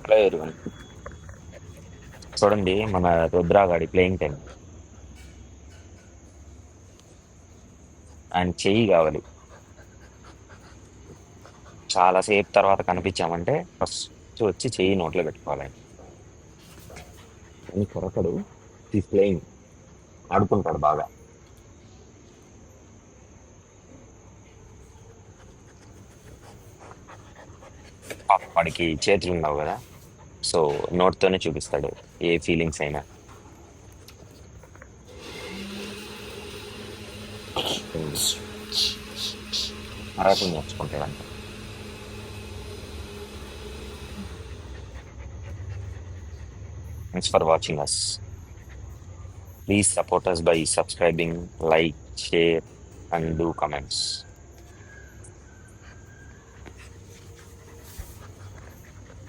Hello everyone, చూడండి మన రుద్రాగాడి playing time. ఆయన చెయ్యి కావాలి. చాలా సేపు తర్వాత కనిపించామంటే ఫస్ట్ వచ్చి చెయ్యి నోట్లో పెట్టుకోవాలి. ఆయన అని కొరకడు, ఈ ప్లేయింగ్ ఆడుకుంటాడు బాగా. పాపం వాడికి చేతులు ఉండవు కదా, సో నోట్తోనే చూపిస్తాడు ఏ ఫీలింగ్స్ అయినా. మరాఠీ నేర్చుకుంటాడంట. Thanks for watching us. Please support us by subscribing, like, share, and do comments.